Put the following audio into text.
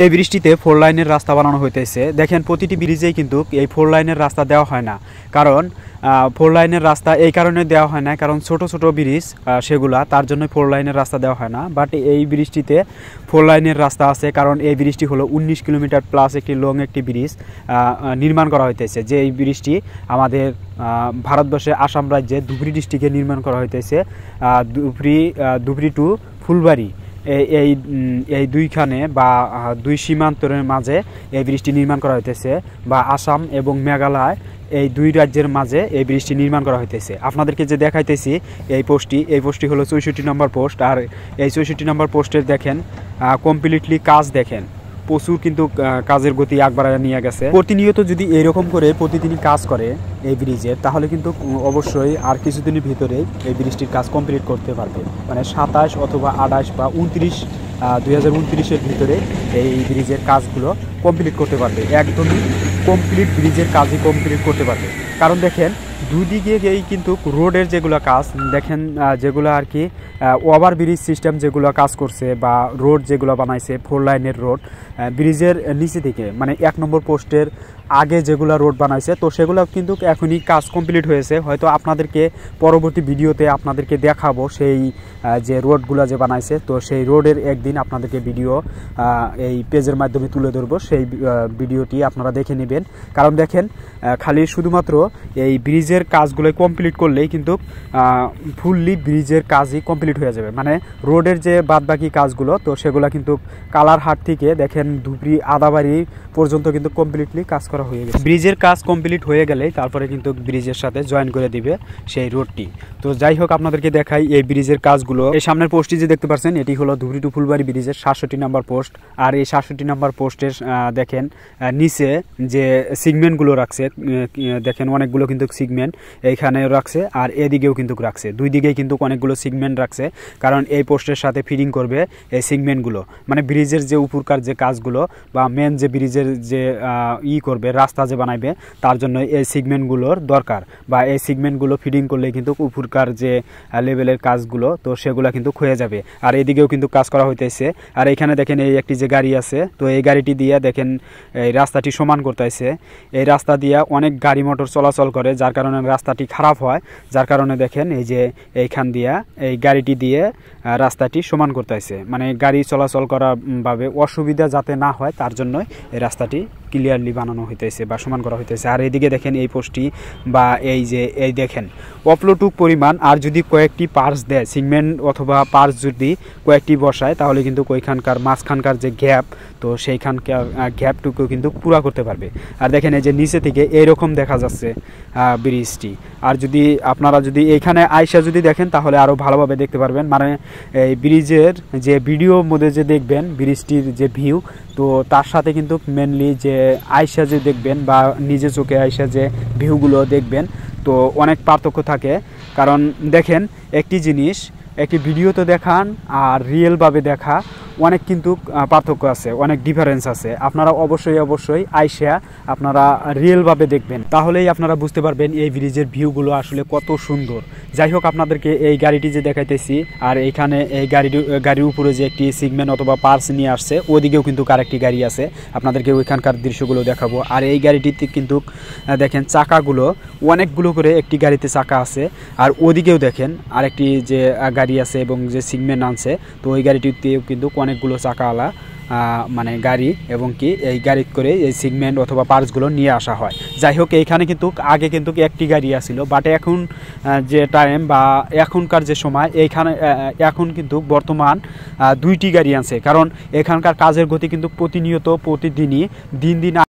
এই ব্রিজটিতে 4 লাইনের রাস্তা বানানো হইতেছে। দেখেন প্রতিটি ব্রিজেই কিন্তু এই 4 লাইনের রাস্তা দেওয়া হয় না, কারণ 4 লাইনের রাস্তা এই কারণে দেওয়া হয় না, কারণ ছোট ছোট ব্রিজ সেগুলা, তার জন্য 4 লাইনের রাস্তা দেওয়া হয় না। বাট এই ব্রিজটিতে 4 লাইনের রাস্তা আছে, কারণ এই ব্রিজটি হলো 19 কিলোমিটার প্লাস একটি লং একটি ব্রিজ নির্মাণ করা হইতেছে। যে এই ব্রিজটি আমাদের ভারতবর্ষে আসাম রাজ্যে ধুবড়ী ডিস্ট্রিক্টে নির্মাণ করা হইতেছে। ধুবড়ী টু ফুলবাড়ি এই দুইখানে বা দুই সীমান্তের মাঝে এই ব্রিজটি নির্মাণ করা হইতেছে, বা আসাম এবং মেঘালয় এই দুই রাজ্যের মাঝে এই ব্রিজটি নির্মাণ করা হইতেছে। আপনাদেরকে যে দেখাইতেছি এই পোস্টটি হলো 64 নম্বর পোস্ট। আর এই 64 নম্বর পোস্টের দেখেন কমপ্লিটলি কাজ দেখেন, প্রচুর কিন্তু কাজের গতি একবার নিয়ে গেছে। প্রতিনিয়ত যদি এরকম করে প্রতিদিনই কাজ করে এই ব্রিজের, তাহলে কিন্তু অবশ্যই আর কিছুদিনের ভিতরে এই ব্রিজটির কাজ কমপ্লিট করতে পারবে, মানে 27 অথবা 28 বা 29 2029-এর ভিতরে এই ব্রিজের কাজগুলো কমপ্লিট করতে পারবে। একদমই কমপ্লিট ব্রিজের কাজই কমপ্লিট করতে পারবে। কারণ দেখেন দুদিকেই কিন্তু রোডের যেগুলো কাজ দেখেন, যেগুলো আর কি ওভার ব্রিজ সিস্টেম যেগুলো কাজ করছে, বা রোড যেগুলো বানাইছে 4 লাইনের রোড ব্রিজের নিচে থেকে, মানে 1 নম্বর পোস্টের আগে যেগুলো রোড বানাইছে, তো সেগুলো কিন্তু এখনই কাজ কমপ্লিট হয়েছে। হয়তো আপনাদেরকে পরবর্তী ভিডিওতে আপনাদেরকে দেখাবো সেই যে রোডগুলো যে বানাইছে, তো সেই রোডের একদিন আপনাদেরকে ভিডিও এই পেজের মাধ্যমে তুলে ধরবো। সেই ভিডিওটি আপনারা দেখে নেবেন। কারণ দেখেন খালি শুধুমাত্র এই ব্রিজের কাজগুলো কমপ্লিট করলেই কিন্তু ফুললি ব্রিজের কাজই কমপ্লিট হয়ে যাবে। মানে রোডের যে বাদবাকি কাজগুলো, তো সেগুলো কিন্তু কালারহাট থেকে দেখেন ধুবড়ী আদাবাড়ি পর্যন্ত কিন্তু কমপ্লিটলি কাজ করা হয়ে গেছে। ব্রিজের কাজ কমপ্লিট হয়ে গেলেই তারপরে কিন্তু ব্রিজের সাথে জয়েন করে দিবে সেই রোডটি। তো যাই হোক আপনাদেরকে দেখাই এই ব্রিজের কাজগুলো। এই সামনের পোস্টটি যে দেখতে পাচ্ছেন, এটি হলো ধুবড়ী টু ফুলবাড়ি ব্রিজের 67 নম্বর পোস্ট। আর এই 67 নম্বর পোস্টের দেখেন নিচে যে সিগমেন্টগুলো রাখছে, দেখেন অনেকগুলো কিন্তু সিগমেন্ট এইখানে রাখছে, আর এদিকেও কিন্তু রাখছে, দুই দিকেই কিন্তু অনেকগুলো সিগমেন্ট রাখছে। কারণ এই পোস্টের সাথে ফিটিং করবে এই সিগমেন্টগুলো, মানে ব্রিজের যে উপরকার যে কাজগুলো বা মেন যে ব্রিজের যে করবে রাস্তা যে বানাইবে, তার জন্য এই সিগমেন্টগুলোর দরকার, বা এই সিগমেন্টগুলো ফিটিং করলে কিন্তু উপরকার যে লেভেলের কাজগুলো, তো সেগুলো কিন্তু হয়ে যাবে। আর এদিকেও কিন্তু কাজ করা হইতেছে। আর এখানে দেখেন এই একটি যে গাড়ি আছে, তো এই গাড়িটি দিয়ে দেখেন এই রাস্তাটি সমান করতেছে। এই রাস্তা দিয়ে অনেক গাড়ি মোটর চলাচল করে, যার কারণে রাস্তাটি খারাপ হয়, যার কারণে দেখেন এই যে এইখান দিয়া এই গাড়িটি দিয়ে রাস্তাটি সমান করতেছে, মানে গাড়ি চলাচল করার ভাবে অসুবিধা যাতে না হয় তার জন্যই এই রাস্তাটি ক্লিয়ারলি বানানো হইতেছে বা সমান করা হইতেছে। আর এইদিকে দেখেন এই পোস্টটি বা এই যে এই দেখেন অপলোটুক পরিমাণ, আর যদি কয়েকটি পার্স দেয় সিগমেন্ট অথবা পার্স যদি কয়েকটি বসায়, তাহলে কিন্তু ওইখানকার মাঝখানকার যে গ্যাপ, তো সেইখানকার গ্যাপটুকু কিন্তু পুরা করতে পারবে। আর দেখেন এই যে নিচে থেকে এইরকম দেখা যাচ্ছে ব্রিজটি। আর যদি আপনারা যদি এইখানে আইসা যদি দেখেন, তাহলে আরও ভালোভাবে দেখতে পারবেন। মানে এই ব্রিজের যে ভিডিওর মধ্যে যে দেখবেন ব্রিজটির যে ভিউ, তো তার সাথে কিন্তু মেনলি যে আইসা যে দেখবেন বা নিজে চোখে আইসা যে ভিউগুলো দেখবেন, তো অনেক পার্থক্য থাকে। কারণ দেখেন একটি জিনিস একটি ভিডিওতে দেখান আর রিয়েলভাবে দেখা অনেক কিন্তু পার্থক্য আছে, অনেক ডিফারেন্স আছে। আপনারা অবশ্যই আইসা আপনারা রিয়েলভাবে দেখবেন, তাহলেই আপনারা বুঝতে পারবেন এই ব্রিজের ভিউগুলো আসলে কত সুন্দর। যাই হোক আপনাদেরকে এই গাড়িটি যে দেখাইতেছি, আর এইখানে এই গাড়ির উপরে যে একটি সিগমেন্ট অথবা পার্স নিয়ে আসছে, ওদিকেও কিন্তু আরেকটি গাড়ি আছে, আপনাদেরকে ওইখানকার দৃশ্যগুলো দেখাবো। আর এই গাড়িটিতে কিন্তু দেখেন চাকাগুলো অনেকগুলো করে একটি গাড়িতে চাকা আছে, আর ওদিকেও দেখেন আরেকটি যে গাড়ি আছে এবং যে সিগমেন্ট আনছে, তো ওই গাড়িটিতেও কিন্তু অনেকগুলো চাকাওয়ালা মানে গাড়ি, এবং কি এই গাড়ি করে এই সিগমেন্ট অথবা পার্টসগুলো নিয়ে আসা হয়। যাই হোক এইখানে কিন্তু আগে কিন্তু একটি গাড়ি আসছিল, বাট এখন যে টাইম বা এখনকার যে সময় এইখানে এখন কিন্তু বর্তমান 2টি গাড়ি আছে। কারণ এখানকার কাজের গতি কিন্তু প্রতিনিয়ত প্রতিদিনই দিন